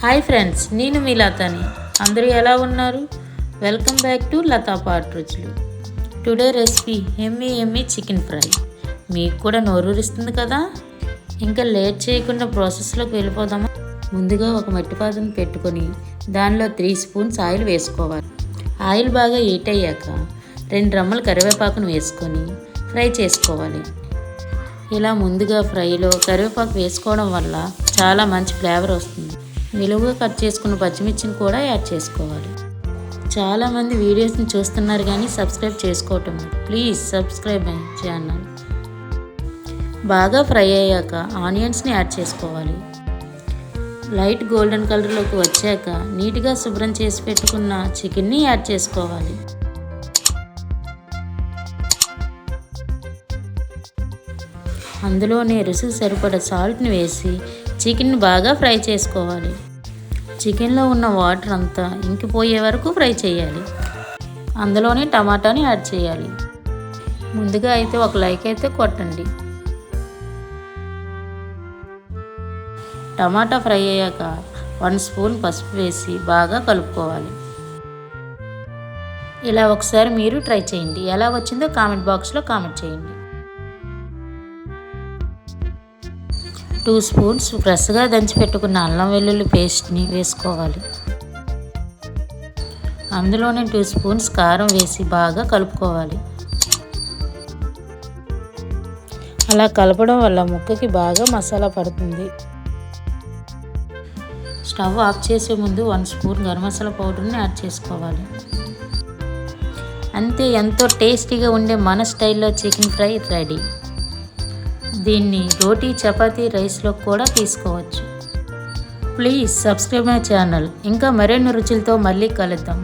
Hi friends, నేను మీ లతాని. అందరూ ఎలా ఉన్నారు? Welcome back to Latha pot రుచులు. టుడే రెసిపీ ఎమ్మీ చికెన్ ఫ్రై. మీకు కూడా నోరూరిస్తుంది కదా. ఇంకా లేట్ చేయకుండా ప్రాసెస్లోకి వెళ్ళిపోదామా. ముందుగా ఒక మట్టి పాత్రను పెట్టుకొని దానిలో 3 స్పూన్స్ ఆయిల్ వేసుకోవాలి. ఆయిల్ బాగా హీట్ అయ్యాక 2 రెమ్మల కరివేపాకును వేసుకొని ఫ్రై చేసుకోవాలి. ఇలా ముందుగా ఫ్రైలో కరివేపాకు వేసుకోవడం వల్ల చాలా మంచి ఫ్లేవర్ వస్తుంది. నిలువుగా కట్ చేసుకున్న పచ్చిమిర్చిని కూడా యాడ్ చేసుకోవాలి. చాలామంది వీడియోస్ని చూస్తున్నారు కానీ సబ్స్క్రైబ్ చేసుకోవటం. Please subscribe my channel. బాగా ఫ్రై అయ్యాక ఆనియన్స్ని యాడ్ చేసుకోవాలి. లైట్ గోల్డెన్ కలర్లోకి వచ్చాక నీట్గా శుభ్రం చేసి పెట్టుకున్న చికెన్ని యాడ్ చేసుకోవాలి. అందులోనే రుచికి సరిపడా సాల్ట్ని వేసి చికెన్ని బాగా ఫ్రై చేసుకోవాలి. చికెన్లో ఉన్న వాటర్ అంతా ఇంకిపోయే వరకు ఫ్రై చేయాలి. అందులోనే టమాటాని యాడ్ చేయాలి. ముందుగా అయితే ఒక లైక్ అయితే కొట్టండి. టమాటా ఫ్రై అయ్యాక 1 స్పూన్ పసుపు వేసి బాగా కలుపుకోవాలి. ఇలా ఒకసారి మీరు ట్రై చేయండి. ఎలా వచ్చిందో కామెంట్ బాక్స్లో కామెంట్ చేయండి. 2 స్పూన్స్ ఫ్రెష్గా దంచి పెట్టుకున్న అల్లం వెల్లుల్లి పేస్ట్ని వేసుకోవాలి. అందులోనే 2 స్పూన్స్ కారం వేసి బాగా కలుపుకోవాలి. అలా కలపడం వల్ల ముక్కకి బాగా మసాలా పడుతుంది. స్టవ్ ఆఫ్ చేసే ముందు 1 స్పూన్ గరం మసాలా పౌడర్ని యాడ్ చేసుకోవాలి. అంతే, ఎంతో టేస్టీగా ఉండే మన స్టైల్లో చికెన్ ఫ్రై రెడీ. దీన్ని రోటీ, చపాతీ, రైస్లో కూడా తీసుకోవచ్చు. Please subscribe my channel. ఇంకా మరిన్ని రుచులతో మళ్ళీ కలుద్దాం.